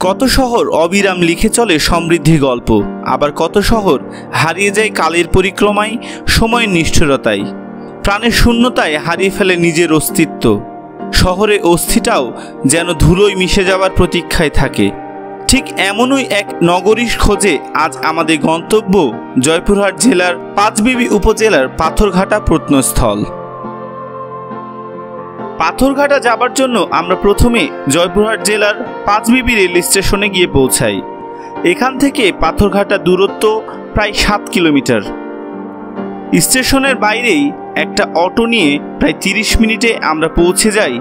কত শহর অবিরাম লিখে চলে সমৃদ্ধি গল্প, আবার কত শহর হারিয়ে যায় কালের পরিক্রমায়, সময়ের নিষ্ঠুরতায়, প্রাণের শূন্যতায় হারিয়ে ফেলে নিজের অস্তিত্ব। শহরের অস্থিটাও যেন ধুলোয় মিশে যাওয়ার প্রতীক্ষায় থাকে। ঠিক এমনই এক নগরীর খোঁজে আজ আমাদের গন্তব্য জয়পুরহাট জেলার পাঁচবিবি উপজেলার পাথরঘাটা প্রত্নস্থল। পাথরঘাটা যাবার জন্য আমরা প্রথমে জয়পুরহাট জেলার পাঁচবিবি রেল স্টেশনে গিয়ে পৌঁছাই। এখান থেকে পাথরঘাটা দূরত্ব প্রায় 7 কিলোমিটার। স্টেশনের বাইরেই একটা অটো নিয়ে প্রায় 30 মিনিটে আমরা পৌঁছে যাই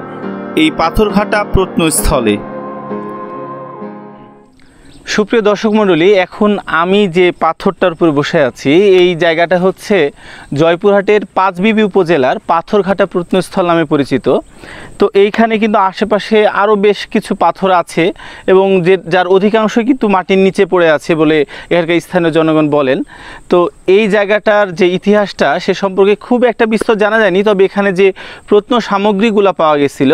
এই পাথরঘাটা প্রত্নস্থলে। সুপ্রিয় দর্শক মণ্ডলী, এখন আমি যে পাথরটার উপর বসে আছি এই জায়গাটা হচ্ছে জয়পুরহাটের পাঁচবিবি উপজেলার পাথরঘাটা প্রত্নস্থল নামে পরিচিত। তো এইখানে কিন্তু আশেপাশে আরও বেশ কিছু পাথর আছে এবং যার অধিকাংশই কিন্তু মাটির নিচে পড়ে আছে বলে এখানকার স্থানীয় জনগণ বলেন। তো এই জায়গাটার যে ইতিহাসটা সে সম্পর্কে খুব একটা বিস্তর জানা যায়নি, তবে এখানে যে প্রত্ন সামগ্রীগুলো পাওয়া গেছিল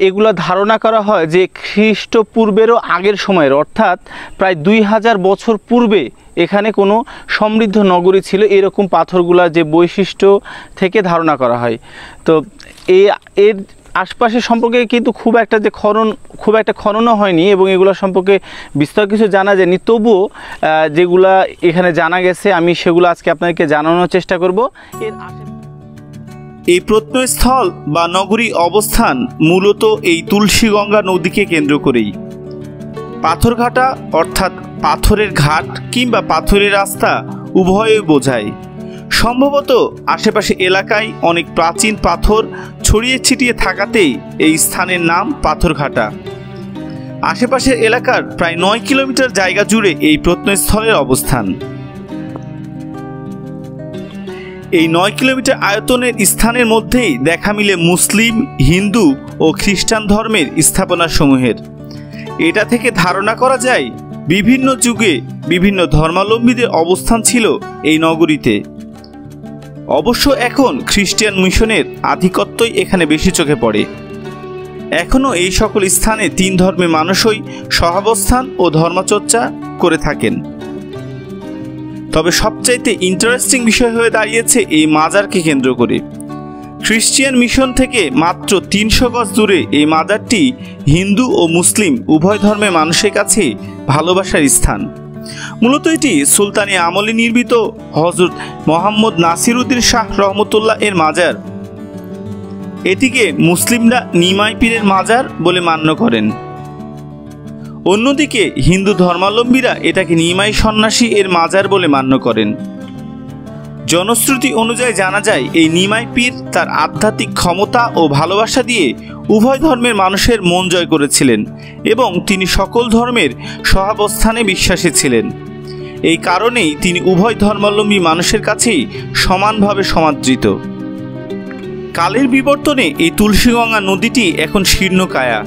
এগুলো ধারণা করা হয় যে খ্রিস্টপূর্বেরও আগের সময়ের, অর্থাৎ প্রায় 2000 বছর পূর্বে এখানে কোনো সমৃদ্ধ নগরী ছিল, এরকম পাথরগুলার যে বৈশিষ্ট্য থেকে ধারণা করা হয়। তো এর আশপাশের সম্পর্কে কিন্তু খুব একটা খননও হয়নি এবং এগুলো সম্পর্কে বিস্তর কিছু জানা যায়নি। তবুও যেগুলা এখানে জানা গেছে আমি সেগুলো আজকে আপনাদেরকে জানানোর চেষ্টা করব। এই প্রত্নস্থল বা নগরী অবস্থান মূলত এই তুলসীগঙ্গা নদীকে কেন্দ্র করেই। পাথরঘাটা অর্থাৎ পাথরের ঘাট কিংবা পাথরের রাস্তা উভয়ই বোঝায়। সম্ভবত আশেপাশে এলাকায় অনেক প্রাচীন পাথর ছড়িয়ে ছিটিয়ে থাকাতেই এই স্থানের নাম পাথরঘাটা। আশেপাশের এলাকার প্রায় 9 কিলোমিটার জায়গা জুড়ে এই প্রত্নস্থলের অবস্থান। এই 9 কিলোমিটার আয়তনের স্থানের মধ্যেই দেখা মিলে মুসলিম, হিন্দু ও খ্রিস্টান ধর্মের স্থাপনাসমূহের। এটা থেকে ধারণা করা যায় বিভিন্ন যুগে বিভিন্ন ধর্মাবলম্বীদের অবস্থান ছিল এই নগরীতে। অবশ্য এখন খ্রিস্টান মিশনের আধিপত্যই এখানে বেশি চোখে পড়ে। এখনও এই সকল স্থানে 3 ধর্মের মানুষই সহাবস্থান ও ধর্মচর্চা করে থাকেন। তবে সবচাইতে ইন্টারেস্টিং বিষয় হয়ে দাঁড়িয়েছে এই মাজারকে কেন্দ্র করে। খ্রিস্টিয়ান মিশন থেকে মাত্র 300 গজ দূরে এই মাজারটি হিন্দু ও মুসলিম উভয় ধর্মের মানুষের কাছে ভালোবাসার স্থান। মূলত এটি সুলতানি আমলে নির্মিত হযরত মোহাম্মদ নাসিরউদ্দিন শাহ রহমতুল্লাহ এর মাজার। এটিকে মুসলিমরা নিমাই পীরের মাজার বলে মান্য করেন। অন্যদিকে হিন্দু ধর্মাবলম্বীরা এটাকে নিমাই সন্ন্যাসী এর মাজার বলে মান্য করেন। জনশ্রুতি অনুযায়ী জানা যায় এই নিমাই পীর তার আধ্যাত্মিক ক্ষমতা ও ভালোবাসা দিয়ে উভয় ধর্মের মানুষের মন জয় করেছিলেন এবং তিনি সকল ধর্মের সহাবস্থানে বিশ্বাসী ছিলেন। এই কারণেই তিনি উভয় ধর্মাবলম্বী মানুষের কাছেই সমানভাবে সমাদৃত। কালের বিবর্তনে এই তুলসীগঙ্গা নদীটি এখন শীর্ণকায়া।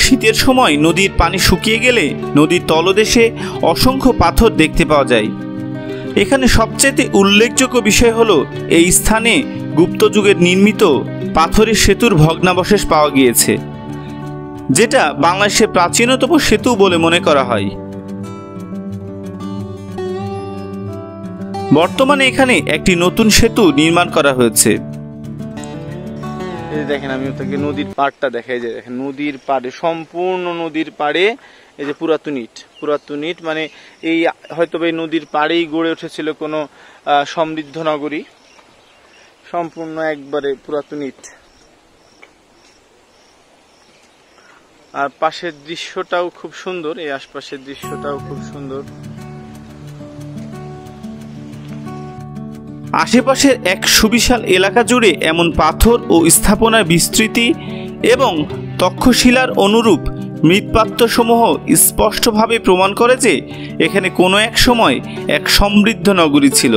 শীতের সময় নদীর পানি শুকিয়ে গেলে নদীর তলদেশে অসংখ্য পাথর দেখতে পাওয়া যায়। এখানে সবচেয়ে উল্লেখযোগ্য বিষয় হলো এই স্থানে গুপ্ত যুগের নির্মিত পাথরের সেতুর ভগ্নাবশেষ পাওয়া গিয়েছে, যেটা বাংলাদেশের প্রাচীনতম সেতু বলে মনে করা হয়। বর্তমানে এখানে একটি নতুন সেতু নির্মাণ করা হয়েছে। দেখেন, আমি আপনাকে নদীর পাড়টা দেখাই যে দেখেন নদীর পাড়ে, সম্পূর্ণ নদীর পাড়ে এই যে পুরাতন ইট মানে এই হয়তো এই নদীর পাড়েই গড়ে উঠেছিল কোনো সমৃদ্ধ নগরী। সম্পূর্ণ একবারে পুরাতন ইট। আর পাশের দৃশ্যটাও খুব সুন্দর, এই আশপাশের দৃশ্যটাও খুব সুন্দর। আশেপাশের এক সুবিশাল এলাকা জুড়ে এমন পাথর ও স্থাপনার বিস্তৃতি এবং তক্ষশিলার অনুরূপ মৃৎপাত্রসমূহ স্পষ্টভাবে প্রমাণ করে যে এখানে কোনো এক সময় এক সমৃদ্ধ নগরী ছিল।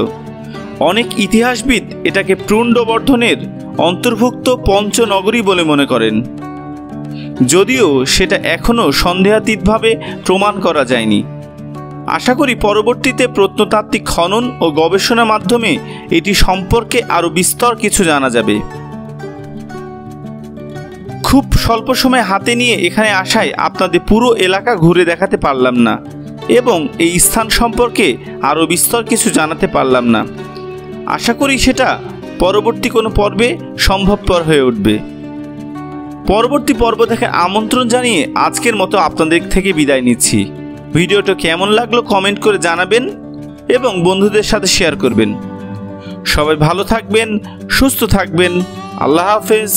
অনেক ইতিহাসবিদ এটাকে পুণ্ড্রবর্ধনের অন্তর্ভুক্ত পঞ্চনগরী বলে মনে করেন, যদিও সেটা এখনও সন্দেহাতীতভাবে প্রমাণ করা যায়নি। আশা করি পরবর্তীতে প্রত্নতাত্ত্বিক খনন ও গবেষণার মাধ্যমে এটি সম্পর্কে আরও বিস্তর কিছু জানা যাবে। খুব স্বল্প সময় হাতে নিয়ে এখানে আসায় আপনাদের পুরো এলাকা ঘুরে দেখাতে পারলাম না এবং এই স্থান সম্পর্কে আরও বিস্তর কিছু জানাতে পারলাম না। আশা করি সেটা পরবর্তী কোনো পর্বে সম্ভবপর হয়ে উঠবে। পরবর্তী পর্ব দেখার আমন্ত্রণ জানিয়ে আজকের মতো আপনাদের থেকে বিদায় নিচ্ছি। ভিডিওটা কেমন লাগলো কমেন্ট করে জানাবেন এবং বন্ধুদের সাথে শেয়ার করবেন। সবাই ভালো থাকবেন, সুস্থ থাকবেন। আল্লাহ হাফেজ।